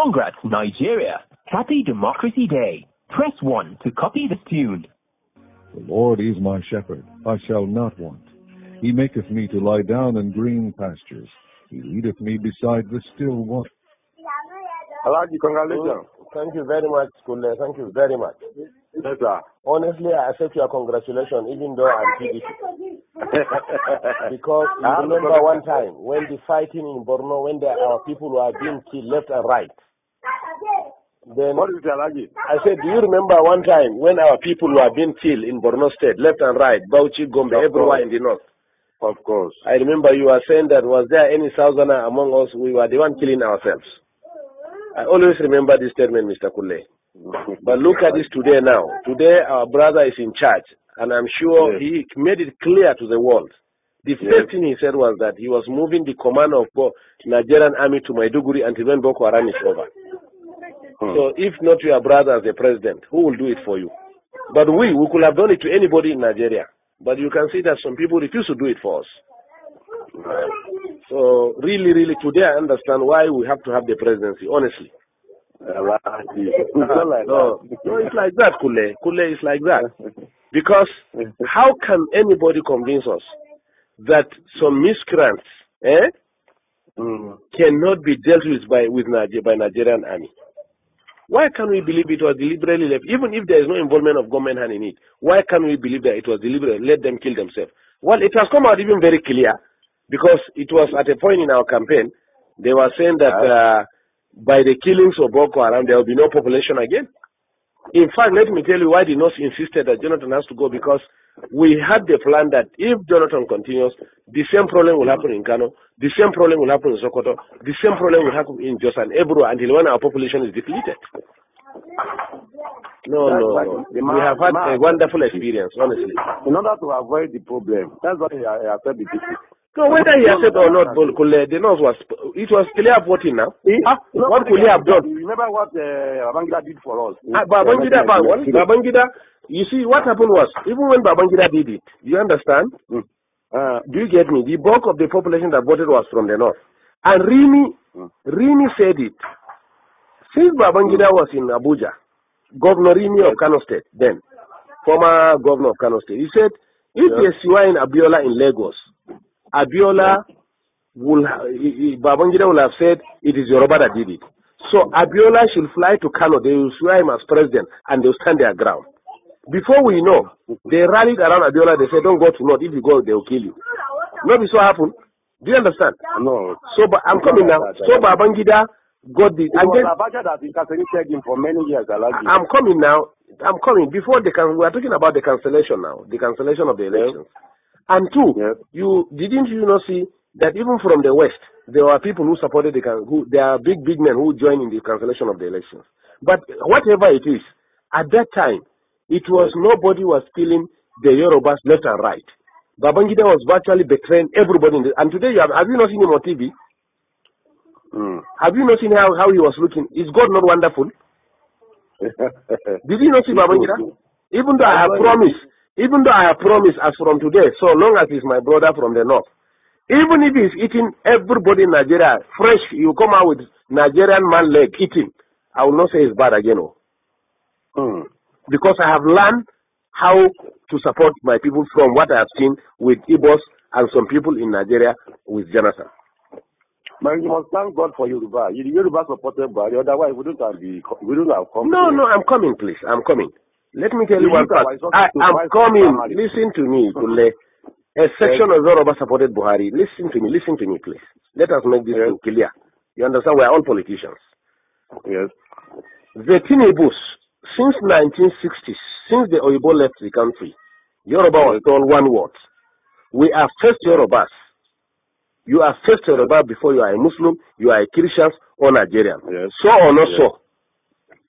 Congrats, Nigeria. Happy Democracy Day. Press 1 to copy this tune. The Lord is my shepherd, I shall not want. He maketh me to lie down in green pastures. He leadeth me beside the still water. Alhaji, congratulations. Thank you very much, Kule. Thank you very much. Yes, sir. Honestly, I accept your congratulations, even though I'm PDP. Because I remember one time when the fighting in Borno, when our people were being killed left and right. Then what is it, Alhaji? I said, do you remember one time when our people were being killed in Borno State, left and right, Bauchi, Gombe, everywhere in the north? Of course. I remember you were saying that was there any Southerner among us? We were the one killing ourselves. I always remember this statement, Mr. Kule. But look at this today now. Today, our brother is in charge, and I'm sure he made it clear to the world. The first thing he said was that he was moving the command of Nigerian army to Maiduguri until when Boko Haram is over. So if not your brother as the president, who will do it for you? But we could have done it to anybody in Nigeria. But you can see that some people refuse to do it for us. So really, today I understand why we have to have the presidency, honestly. No, it's like that, Kule. Kule is like that. Because how can anybody convince us that some miscreants cannot be dealt with by Nigerian army? Why can't we believe it was deliberately left? Even if there is no involvement of government hand in it, why can't we believe that it was deliberate? Let them kill themselves. Well, it has come out even very clear, because it was at a point in our campaign, they were saying that by the killings of Boko Haram, there will be no population again. In fact, let me tell you why the North insisted that Jonathan has to go, because we had the plan that if Jonathan continues, the same problem will happen in Kano, the same problem will happen in Sokoto, the same problem will happen in Jos and Ebro until when our population is depleted. No. We have had a wonderful experience, honestly. In order to avoid the problem, that's why I said the people. So whether he accepted or not, the North it was clear voting now. What could he have done? Remember what Babangida did for us? Babangida, you see, what happened was, even when Babangida did it, you understand? Do you get me? The bulk of the population that voted was from the North. And Rimi said it. Since Babangida was in Abuja, Governor Rimi of Kano State, then, former governor of Kano State, he said, if there's Siwa in Abiola in Lagos, Babangida will have said it is Yoruba that did it. So Abiola should fly to Kano, they will swear him as president, and they'll stand their ground. Before we know, they rallied around Abiola, they said, don't go to North, if you go, they will kill you. Maybe so happened. Do you understand? No. So, but I'm coming now. So Babangida got the... And then, Abacha that incarcerated him for many years. I'm coming now. I'm coming. Before we are talking about the cancellation now, the cancellation of the elections. And two, didn't you not see that even from the West, there were people who supported there are big men who joined in the cancellation of the elections. But whatever it is, at that time, it was nobody was killing the Yorubas left and right. Babangida was virtually betraying everybody. And today, have you not seen him on TV? Have you not seen how he was looking? Is God not wonderful? Did you not see Babangida? Even though I have promised as from today, so long as he's my brother from the North, even if he's eating everybody in Nigeria, fresh, you come out with Nigerian man leg eating, I will not say it's bad again. Because I have learned how to support my people from what I have seen with Igbos and some people in Nigeria with Jonathan. But you must thank God for Yoruba. Yoruba supported Buhari, otherwise we wouldn't have come. No, I'm coming, please. I'm coming. Let me tell you one part. I'm coming. Listen to me, Kule. A section of Yoruba supported Buhari. Listen to me, please. Let us make this thing clear. You understand? We are all politicians. Yes. The Tinebus, since 1960s, since the Oyibo left the country, Yoruba was told one word. We are first Yorubas. You are first Yoruba before you are a Muslim, you are a Christian or Nigerian. Yes. So or not so?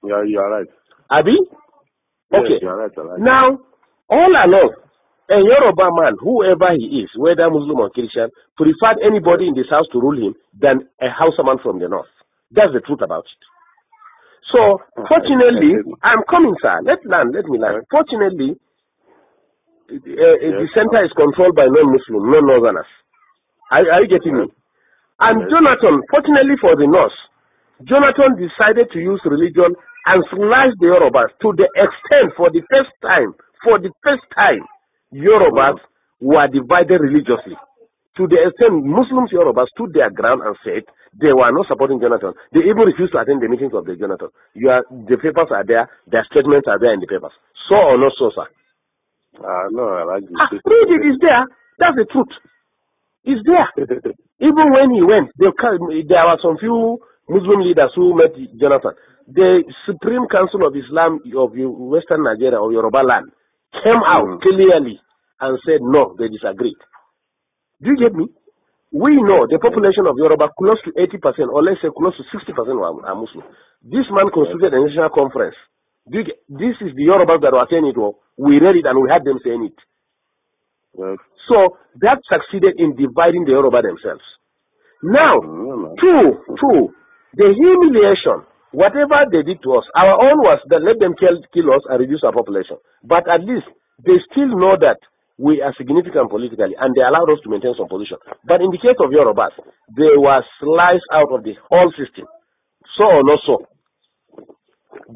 Yeah, you are right. Abi? Okay. Yes, you are right. Now, all along, a Yoruba man, whoever he is, whether Muslim or Christian, preferred anybody in this house to rule him than a Hausa man from the North. That's the truth about it. So, fortunately, I'm coming, sir. Let me learn. Fortunately, the center is controlled by non-Muslim, non-Northerners. Are you getting me? And Jonathan, fortunately for the North, Jonathan decided to use religion and slash the Yorubas to the extent, for the first time, Yorubas were divided religiously. To the extent Muslims Yorubas stood their ground and said they were not supporting Jonathan. They even refused to attend the meetings of the Jonathan. The papers are there, their statements are there in the papers. So or not so, sir? No, I like it. Read it, it's there. That's the truth. It's there. Even when he went, there were some few Muslim leaders who met Jonathan. The Supreme Council of Islam of Western Nigeria or Yoruba land came out clearly and said no, they disagreed. Do you get me? We know the population of Yoruba, close to 80%, or let's say close to 60% are Muslim. This man constituted a national conference. This is the Yorubas that were saying it. We read it and we had them saying it. Yes. So that succeeded in dividing the Yoruba themselves. Now, two, the humiliation, whatever they did to us, our own was that let them kill us and reduce our population. But at least they still know that we are significant politically and they allowed us to maintain some position. But in the case of Yorubas, they were sliced out of the whole system. So or not so.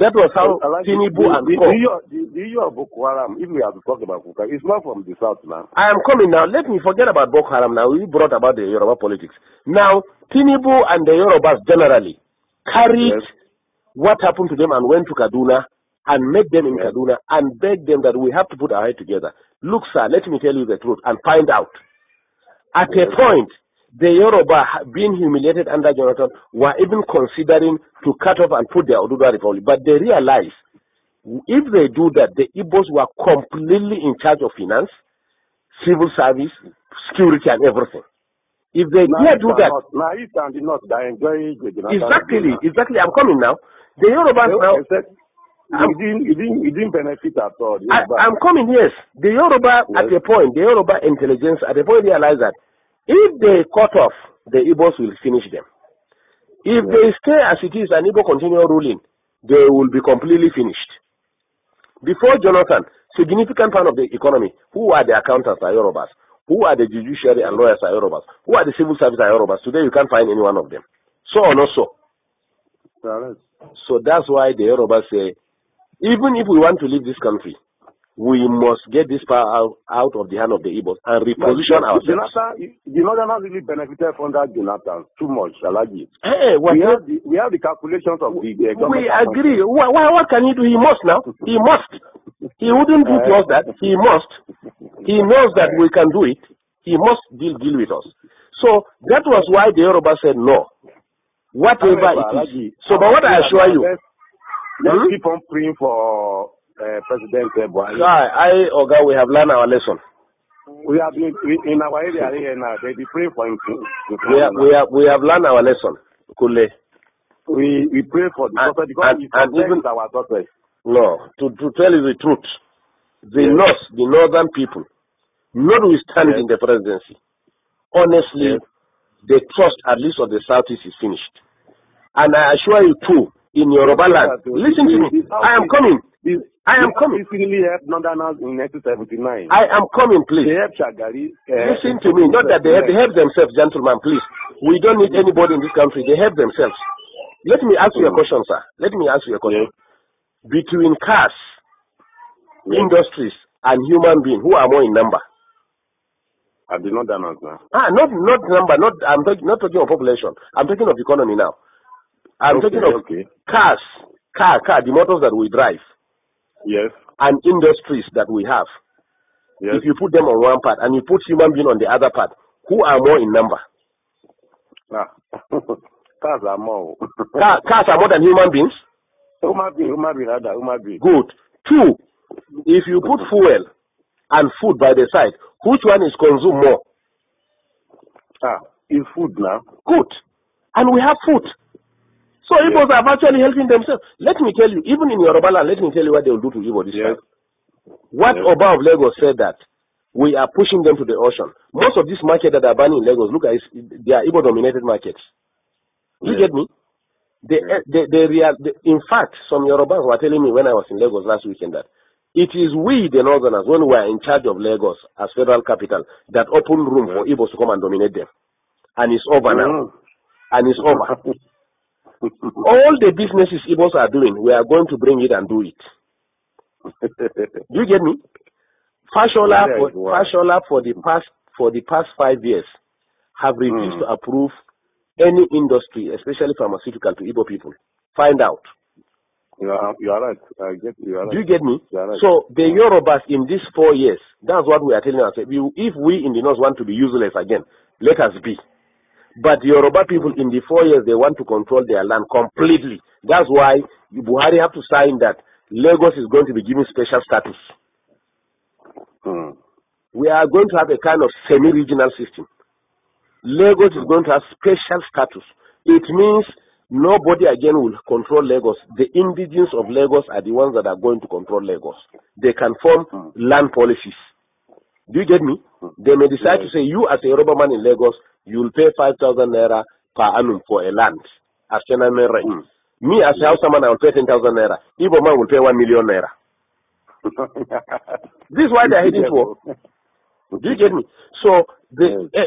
That was how Tinubu and the issue of Boko Haram, if we have to talk about Boko Haram, it's not from the south now. I am coming now. Let me forget about Boko Haram now. We brought about the Yoruba politics. Now, Tinubu and the Yorubas generally carried what happened to them and went to Kaduna and met them in Kaduna and begged them that we have to put our head together. Look, sir, let me tell you the truth and find out. At a point, the Yoruba, being humiliated under Jonathan, were even considering to cut off and put their Oduduwa Republic. But they realized if they do that, the Igbos were completely in charge of finance, civil service, security, and everything. If they dare do that, exactly. I'm coming now. The Yorubas now. You didn't benefit at all. I'm coming, yes. The Yoruba at a point, the Yoruba intelligence at a point realized that if they cut off, the Igbos will finish them. If they stay as it is and Igbo continue ruling, they will be completely finished. Before Jonathan, significant part of the economy, who are the accountants are Yorubas, who are the judiciary and lawyers are Yorubas, who are the civil service are Yorubas. Today you can't find any one of them. So or not so? So that's why the Yorubas say, even if we want to leave this country, we must get this power out of the hand of the Igbos and reposition ourselves. The Northerners really benefited from that Jonathan too much, Alagi. Hey, we have the calculations of the we agree. What can he do? He must now. He must. He wouldn't do to us that. He must. He knows that we can do it. He must deal with us. So that was why the Yoruba said no. Whatever it is. So, but what I assure you, let's keep on praying for President Buhari. Oga, we have learned our lesson. We have been in our area here now. They be praying for him. We have learned our lesson. Kule. We pray for the prophet because and even our prophet. No, to tell you the truth, the northern people, notwithstanding the presidency, honestly, the trust at least of the southeast is finished. And I assure you too, in Yoruba land, listen to me. I am coming. I am coming. In 1979. I am coming, please. They helped Shagari. Listen to me. Not that they help themselves, gentlemen, please. We don't need anybody in this country. They help themselves. Let me ask you a question, sir. Let me ask you a question. Between cars, industries, and human beings, who are more in number? I did not know now. Not number. I'm not talking of population. I'm talking of economy now. I'm talking of cars, the motors that we drive. Yes. And industries that we have. Yes. If you put them on one part and you put human being on the other part, who are more in number? Cars are more. Cars are more than human beings? Human being. Good. Two, if you put fuel and food by the side, which one is consumed more? It's food now. Good. And we have food. So Igbos are actually helping themselves. Let me tell you, even in Yoruba land, let me tell you what they will do to Igbo this time. What Oba of Lagos said that we are pushing them to the ocean. Most of these markets that are banning in Lagos, look at it, they are Igbo-dominated markets. You get me? In fact, some Yorubas were telling me when I was in Lagos last weekend that it is we, the Northerners, when we are in charge of Lagos as federal capital, that open room for Igbos to come and dominate them. And it's over now. And it's over. All the businesses Igbos are doing, we are going to bring it and do it. Do you get me? Fashola for the past 5 years have refused to approve any industry, especially pharmaceutical, to Igbo people. Find out. You are right. You are right. Do you get me? Right. So the Yorubas in these 4 years, that's what we are telling ourselves. If we in the north want to be useless again, let us be. But the Yoruba people in the 4 years, they want to control their land completely. That's why Buhari have to sign that Lagos is going to be given special status. We are going to have a kind of semi-regional system. Lagos is going to have special status. It means nobody again will control Lagos. The indigenes of Lagos are the ones that are going to control Lagos. They can form land policies. Do you get me? They may decide to say, you as a Yoruba man in Lagos, you will pay 5,000 naira per annum for a land as tenement rent. Me as a Hausa man, I will pay 10,000 naira. Igbo man will pay 1 million naira. This is why they are heading for. Do you get me? So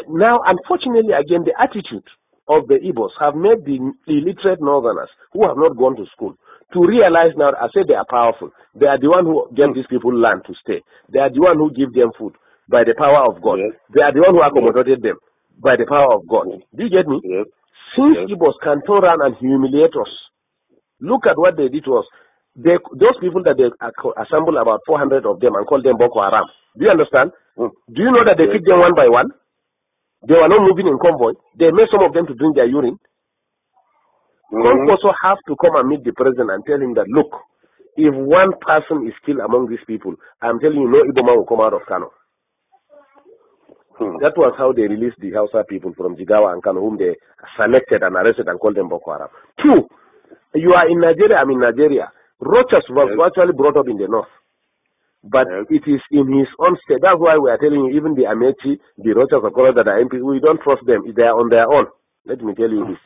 now, unfortunately, again, the attitude of the Igbos have made the illiterate northerners who have not gone to school to realize now, I say they are powerful. They are the one who gave these people land to stay. They are the one who give them food by the power of God. They are the one who accommodated them by the power of God. Do you get me? Since Igbos can turn around and humiliate us, look at what they did to us. Those people that they assembled, about 400 of them, and called them Boko Haram. Do you understand? Do you know that they picked them one by one? They were not moving in convoy. They made some of them to drink their urine. Also have to come and meet the president and tell him that, look, if one person is killed among these people, I'm telling you, no Igbo man will come out of Kano. That was how they released the Hausa people from Jigawa and Kano, whom they selected and arrested and called them Boko Haram. 2, you are in Nigeria, I'm in Nigeria. Rochas was actually brought up in the north. But it is in his own state. That's why we are telling you, even the Amechi, the Rochas of Colorado that are MP, we don't trust them. They are on their own. Let me tell you this.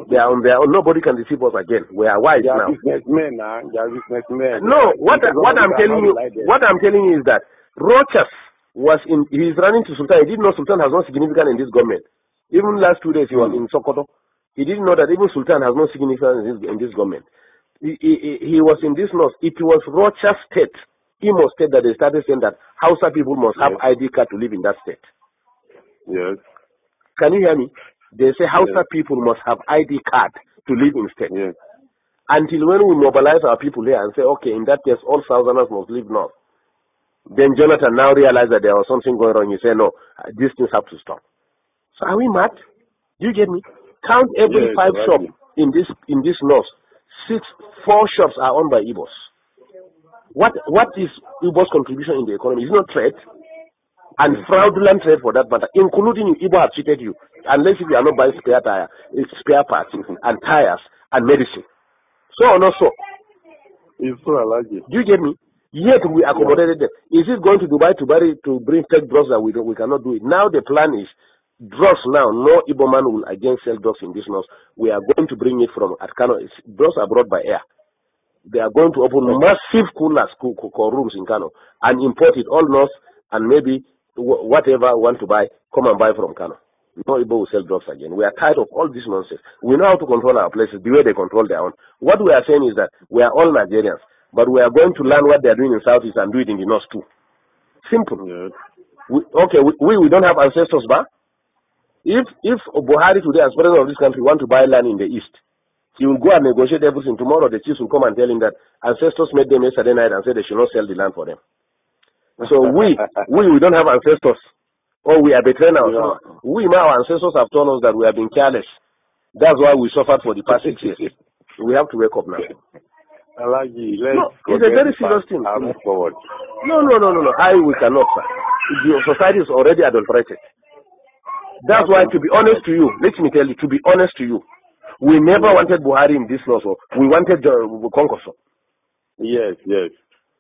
They are on their own. Nobody can deceive us again. We are wise now. Businessmen, they are businessmen. No, what I'm telling you is that Rochas he's running to Sultan. He didn't know Sultan has no significance in this government. Even last 2 days he was in Sokoto. He didn't know that even Sultan has no significance in this government. He was in this north. It was Rochas State, Imo State, that they started saying that Hausa people must have ID card to live in that state. Yes. Can you hear me? They say Hausa people must have ID card to live in state. Yes. Until when we mobilize our people here and say, okay, in that case, all Southerners must live north. Then Jonathan now realized that there was something going on. He said, no, these things have to stop. So are we mad? Do you get me? Count every 5 shops in this north. 4 shops are owned by Igbos. What is Igbo's contribution in the economy? It's not trade, and fraudulent trade for that matter, including you. Igbo have cheated you, unless if you are not buying spare parts and tires and medicine. So on also. It's so allergic. Do you get me? Yet we accommodated them. Is it going to Dubai to bring fake drugs that we cannot do it? Now the plan is drugs now. No Igbo man will again sell drugs in this north. We are going to bring it from Kano. Drugs are brought by air. They are going to open massive coolers, rooms in Kano and import it all north, and maybe whatever want to buy, come and buy from Kano. No Igbo will sell drugs again. We are tired of all this nonsense. We know how to control our places the way they control their own. What we are saying is that we are all Nigerians, but we are going to learn what they are doing in Southeast and do it in the North too. Simple. Yes. We don't have ancestors, but if Buhari today, as president of this country, want to buy land in the East, he will go and negotiate everything. Tomorrow the chiefs will come and tell him that ancestors made them yesterday night and said they should not sell the land for them. So we don't have ancestors, or we are betraying ourselves. Our ancestors have told us that we have been careless. That's why we suffered for the past 6 years. We have to wake up now. It's a very serious thing. Move forward. No. We cannot, sir. The society is already adulterated. That's why, to be honest to you, let me tell you, to be honest to you, we never wanted Buhari in this law, so we wanted Konkoso. Yes.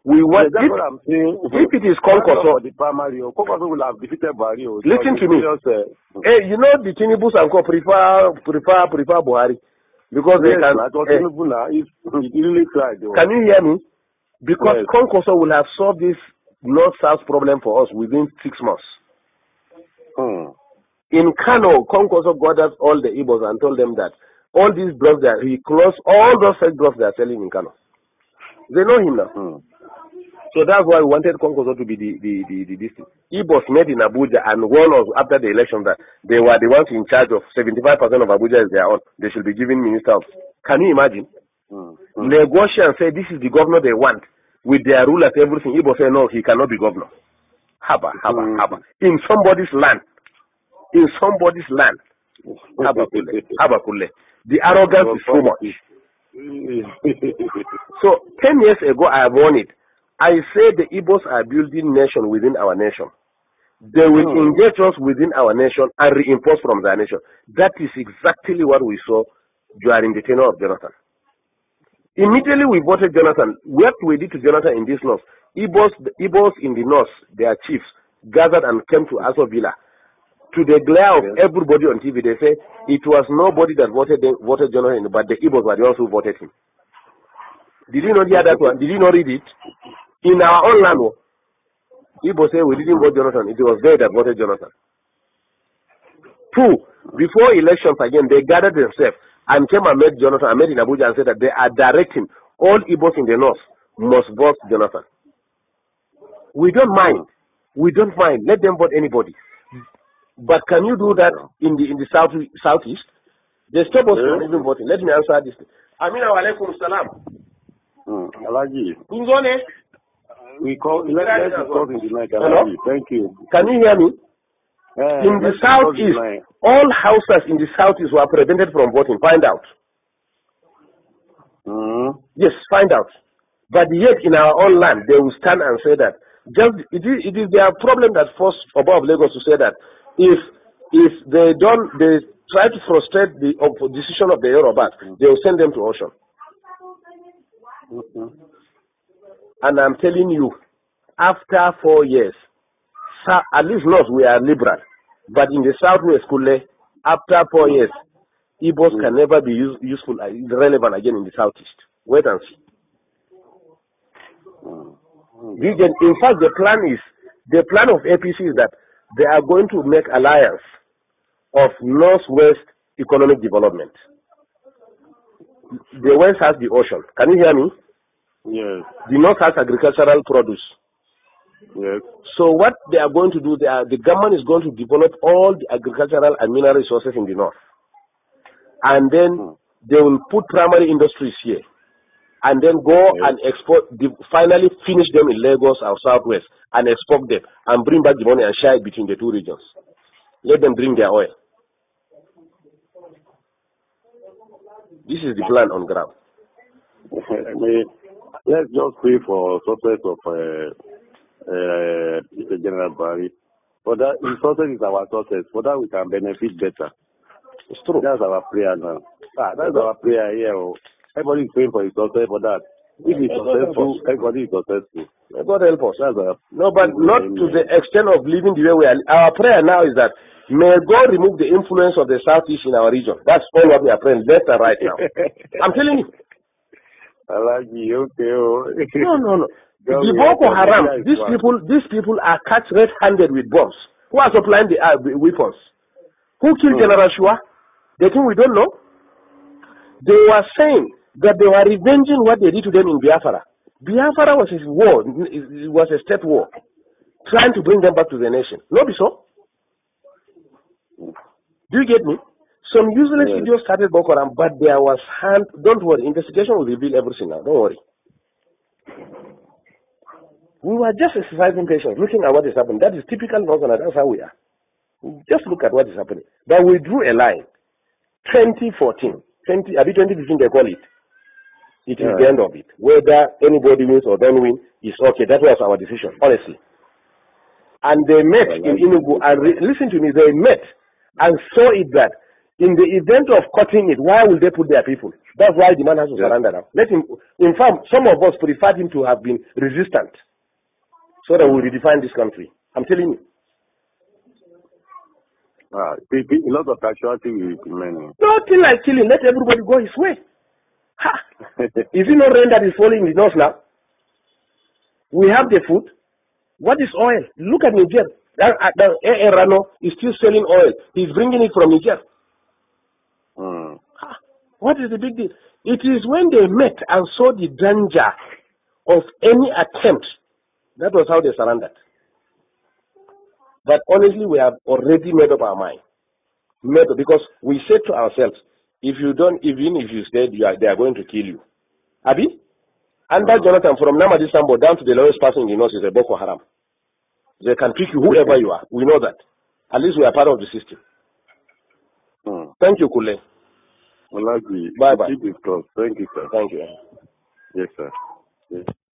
We want, that's what I'm saying. If it is Konkoso, the primary, Konkoso will have defeated Buhari. Listen to me. Hey, you know the Tinibus and Co prefer Buhari because they can. Can you hear me? Because Konkoso will have solved this North-South problem for us within 6 months. In Kano, Konkoso gathered all the Igbos and told them that all these drugs that he closed all those fake drugs they are selling in Kano. They know him now. So that's why we wanted Konkoso to be the district. Igbos met in Abuja and warned us after the election that they were the ones in charge of 75% of Abuja is their own. They should be given minister of. Can you imagine? Negotiate and say this is the governor they want with their rulers, everything. Igbo say no, he cannot be governor. Haba. In somebody's land. In somebody's land. Haba kule. The arrogance is too much. So 10 years ago I have warned it. I said the Igbos are building nation within our nation. They will engage us within our nation and reinforce from their nation. That is exactly what we saw during the tenure of Jonathan. Immediately we voted Jonathan. What we did to Jonathan in this north, Igbos in the north, their chiefs, gathered and came to Aso Villa. To the glare of everybody on TV, they say it was nobody that voted Jonathan, but the Igbos were the ones who voted him. Did you not hear that one? Did you not read it? In our own land, Igbo say we didn't vote Jonathan. It was they that voted Jonathan. 2, before elections again, they gathered themselves and came and met Jonathan. I met in Abuja and said that they are directing all Igbos in the north must vote Jonathan. We don't mind. We don't mind. Let them vote anybody. But can you do that in the southeast? They stop us from even voting. Let me answer this. Amina wa alaikum salam. Alaji. We call in the night. Thank you. Can you hear me? In the southeast, all houses in the southeast were prevented from voting. Find out. Yes, find out. But yet in our own land, they will stand and say that. Just it is their problem that forced above Lagos to say that if they try to frustrate the decision of the Yorubas, they will send them to ocean. And I'm telling you, after 4 years, at least not we are liberal, but in the southwest, after 4 years, Igbos can never be useful, relevant again in the southeast. Wait and see. In fact, the plan of APC is that they are going to make alliance of northwest economic development. The west has the ocean. Can you hear me? Yes. The north has agricultural produce. Yes. So what they are going to do, the government is going to develop all the agricultural and mineral resources in the north. And then they will put primary industries here. And then go and export, finally finish them in Lagos or Southwest and export them and bring back the money and share it between the two regions. Let them bring their oil. This is the plan on ground. Let's just pray for success of General Barry. For that, his success is our success. For that, we can benefit better. It's true. That's our prayer now. That's our prayer here. Everybody is praying for his success for that. If he's successful, everybody is successful. God help us. No, but not to the extent of living the way we are. Our prayer now is that may God remove the influence of the Southeast in our region. That's all what we are praying left and right now. I'm telling you. I like you, okay. No. The Boko Haram, these people are catch red-handed with bombs. Who are supplying the weapons? Who killed General Shua? They think we don't know. They were saying that they were revenging what they did to them in Biafra. Biafra was a war. It was a state war. Trying to bring them back to the nation. No, be so? Do you get me? Some useless videos started Boko Haram, but there was hand. Don't worry, investigation will reveal everything now. Don't worry. We were just exercising patience, looking at what is happening. That is typical Northern. That's how we are. Just look at what is happening. But we drew a line. 2014, 2015 they call it. It is the end of it. Whether anybody wins or don't win is okay. That was our decision, honestly. And they met in Enugu and listen to me. They met and saw it that in the event of cutting it, why will they put their people? That's why the man has to surrender now. Let him. In fact, some of us preferred him to have been resistant, so that we will redefine this country. I'm telling you. A lot of casualty will be many. Nothing like killing. Let everybody go his way. Ha! Is it not rain that is falling in the north now? We have the food. What is oil? Look at Niger. Rano is still selling oil. He's bringing it from Niger. What is the big deal? It is when they met and saw the danger of any attempt, that was how they surrendered. But honestly, we have already made up our mind. Because we said to ourselves, if you don't, even if you stay, they are going to kill you. Abi? Under Jonathan, from Namadi Sambo down to the lowest person in the north is a Boko Haram. They can pick you whoever you are. We know that. At least we are part of the system. Thank you, Kule. Well, bye-bye. Thank you, sir. Thank you. Yes, sir. Yes.